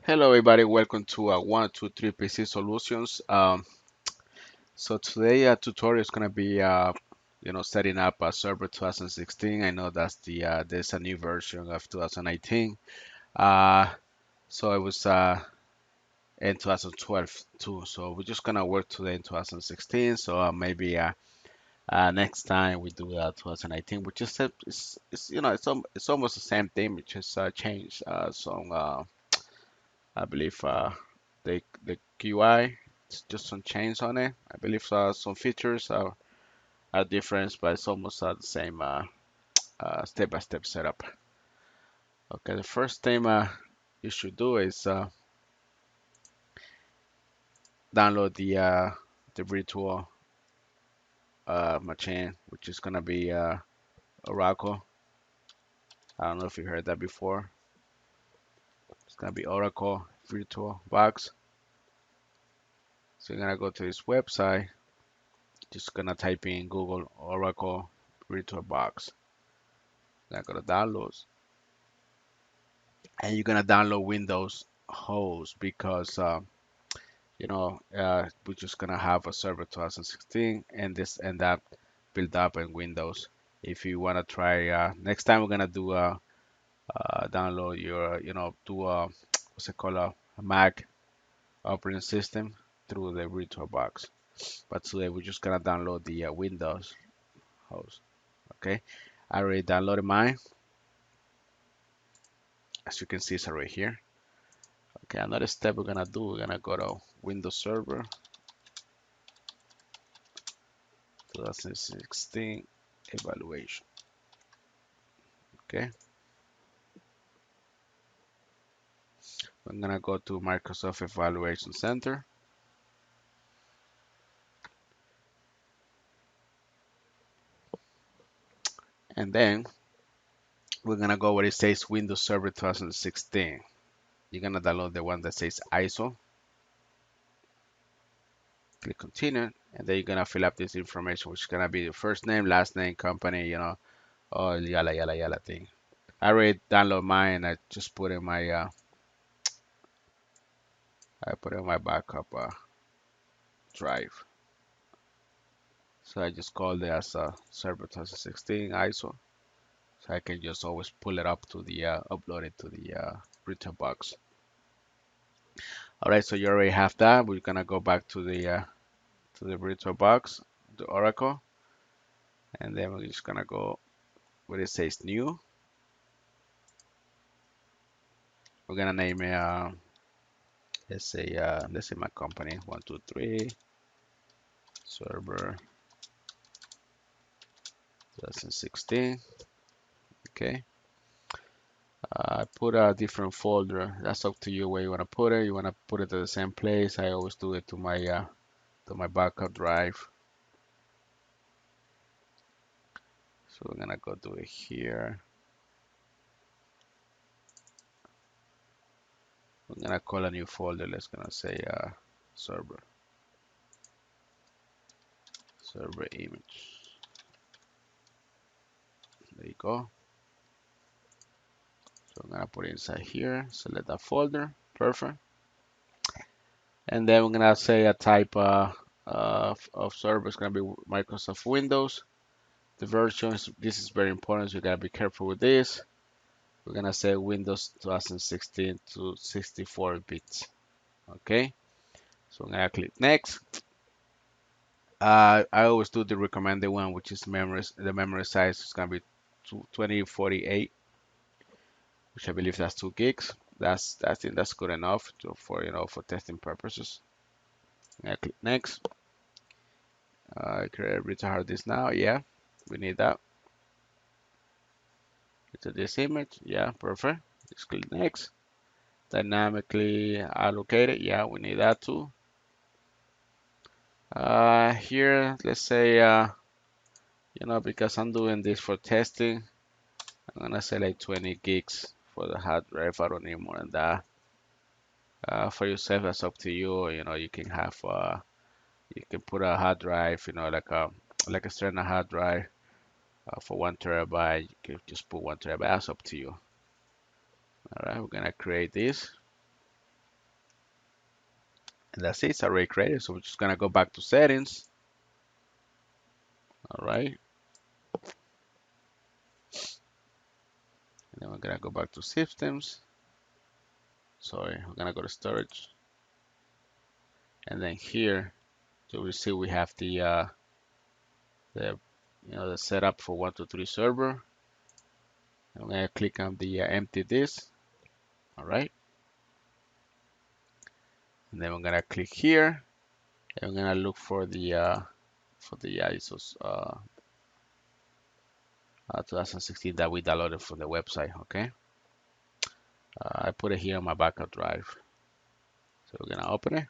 Hello, everybody. Welcome to 123 PC Solutions. So today tutorial is gonna be setting up a server 2016. I know that's there's a new version of 2019. Uh, so it was in 2012 too. So we're just gonna work today in 2016. So maybe next time we do 2019, which is it's it's almost the same thing. We just changed some. I believe the GUI, it's just some change on it. I believe some features are different, but it's almost the same step-by-step setup. Okay, the first thing you should do is download the virtual machine, which is gonna be Oracle. I don't know if you heard that before. It's gonna be Oracle Virtual Box. So you're gonna go to this website. Just gonna type in Google Oracle Virtual Box. Gonna go to downloads, and you're gonna download Windows host because we're just gonna have a server 2016 and this and that build up in Windows. If you wanna try next time, we're gonna do download your do what's it called, a Mac operating system through the VirtualBox. But today we're just gonna download the Windows host. Okay, I already downloaded mine. As you can see, it's right here. Okay, another step we're gonna do, we're gonna go to Windows Server 2016 evaluation. Okay, I'm gonna go to Microsoft Evaluation Center, and then we're gonna go where it says Windows Server 2016. You're gonna download the one that says ISO. Click continue, and then you're gonna fill up this information, which is gonna be your first name, last name, company, all yalla yalla yalla thing. I already download mine. I just put in my backup drive. So I just called it as a server 2016 ISO. So I can just always pull it up to the upload it to the virtual box. All right, so you already have that. We're gonna go back to the virtual box, the Oracle, and then we're just gonna go where it says new. We're gonna name it let's say my company 123 server 2016. Okay. I put a different folder. That's up to you where you want to put it. You want to put it to the same place. I always do it to my backup drive. So we're gonna go do it here. We're gonna call a new folder. Let's gonna say server image. There you go. So I'm gonna put it inside here. Select that folder. Perfect. And then we're gonna say a type of server is gonna be Microsoft Windows. The versions. This is very important. So you gotta be careful with this. We're gonna say Windows 2016 to 64 bits. Okay. So I'm gonna click next. I always do the recommended one, which is the memory size is gonna be 2048, which I believe that's 2 gigs. I think that's good enough for for testing purposes. I click next. Create a virtual hard disk now. Yeah, we need that. It's this image. Yeah, perfect. Just click next. Dynamically allocated. Yeah, we need that too. Here, let's say because I'm doing this for testing, I'm gonna say like 20 gigs for the hard drive. I don't need more than that. For yourself, that's up to you. You can have you can put a hard drive, like a external hard drive for 1 TB. You can just put 1 TB. That's up to you. All right, we're gonna create this. And that's it, it's already created. So we're just gonna go back to settings. All right. And then we're gonna go back to systems. Sorry, we're gonna go to storage. And then here, so we see we have the the setup for 123 server. I'm gonna click on the empty disk. All right. And then we're gonna click here. And we're gonna look for the ISOs 2016 that we downloaded from the website. Okay. I put it here on my backup drive. So we're gonna open it.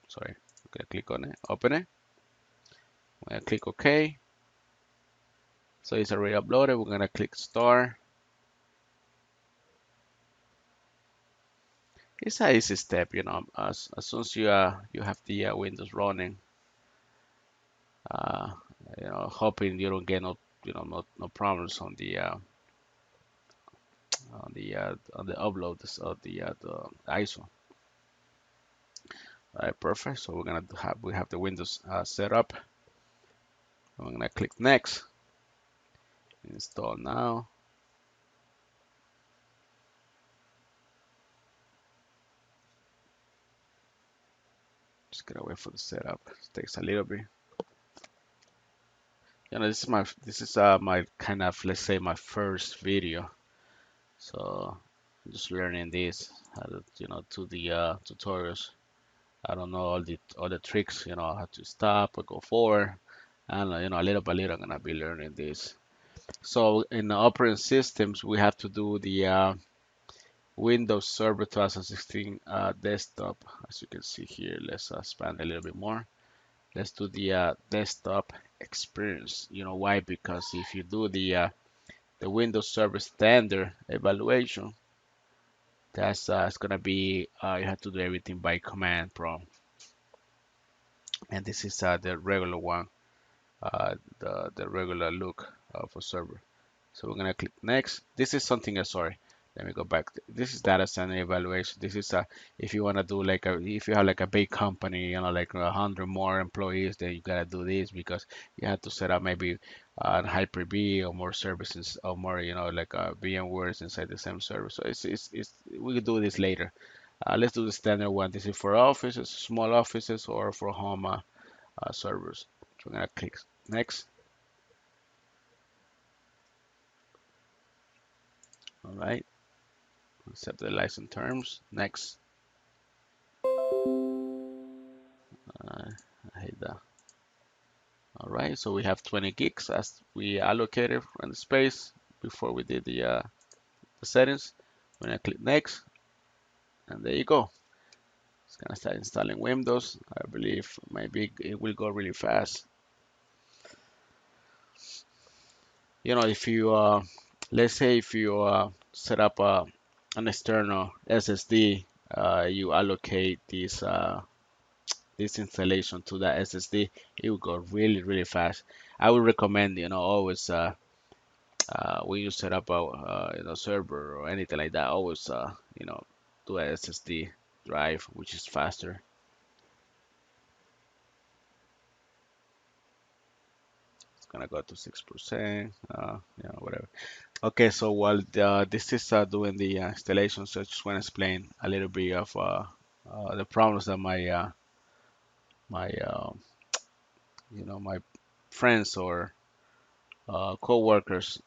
Sorry, we're gonna click on it, open it. We're gonna click OK. So it's already uploaded. We're gonna click start. It's a easy step, as soon as you have the Windows running, uh, hoping you don't get no problems on the upload of the ISO. All right, perfect. So we have the Windows set up. I'm gonna click next. Install now. Just gonna wait for the setup. It takes a little bit. This is my kind of, let's say, my first video. So I'm just learning this, how to do the tutorials. I don't know all the tricks, how to stop or go forward. And little by little I'm gonna be learning this. So in the operating systems, we have to do the Windows Server 2016 desktop. As you can see here, let's expand a little bit more. Let's do the desktop experience. You know why? Because if you do the Windows Server Standard evaluation, that's it's gonna be you have to do everything by command prompt, and this is the regular one, the regular look for server. So we're gonna click next. This is something else. Sorry, let me go back. This is data center evaluation. This is if you wanna do if you have like a big company, like 100 more employees, then you gotta do this because you have to set up maybe Hyper-V or more services or more, like VMwares inside the same server. So it's we can do this later. Let's do the standard one. This is for offices, small offices, or for home servers. So we're gonna click next. All right. Accept the license terms. Next. I hate that. All right, so we have 20 gigs as we allocated from the space before we did the settings. We're gonna click next, and there you go. It's gonna start installing Windows. I believe maybe it will go really fast. If you let's say if you set up an external SSD, you allocate this installation to that SSD, it will go really, really fast. I would recommend, always when you set up a server or anything like that, always do a SSD drive, which is faster. It's gonna go to 6%, whatever. Okay, so while this is doing the installation, so I just want to explain a little bit of the problems that my friends or co-workers,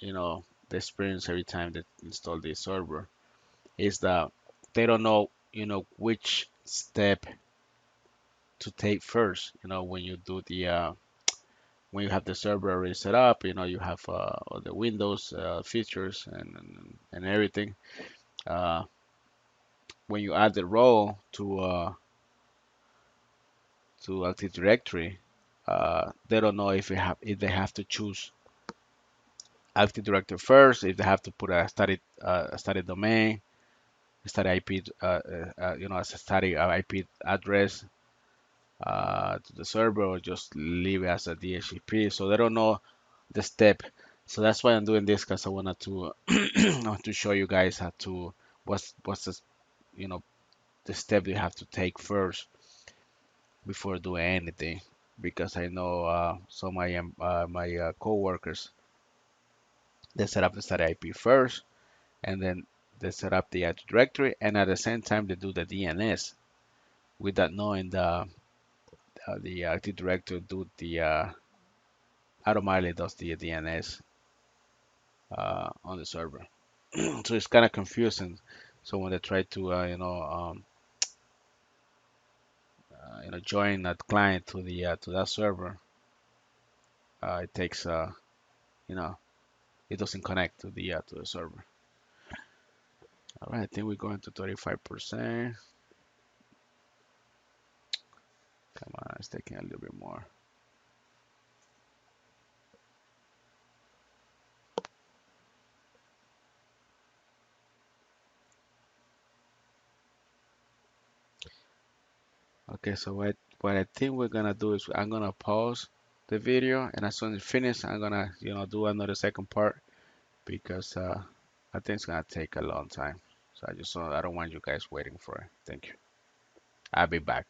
they experience every time they install this server is that they don't know, which step to take first. When you do the when you have the server already set up, you have all the Windows features and everything. Uh, when you add the role to Active Directory, they don't know if they have to choose Active Directory first, if they have to put a static domain, a static IP, as a static IP address to the server, or just leave it as a DHCP. So they don't know the step. So that's why I'm doing this, because I wanted to to show you guys what's the you know the step you have to take first before doing anything, because I know some of my coworkers, they set up the static IP first, and then they set up the Active Directory, and at the same time they do the DNS without knowing the Active Directory do the automatically does the DNS on the server. So it's kind of confusing. So when they try to join that client to that server, it takes you know it doesn't connect to the server. All right, I think we're going to 35%. Come on, it's taking a little bit more. Okay, so what I think we're gonna do is I'm gonna pause the video, and as soon as it's finished, I'm gonna do another second part, because I think it's gonna take a long time. So I don't want you guys waiting for it. Thank you. I'll be back.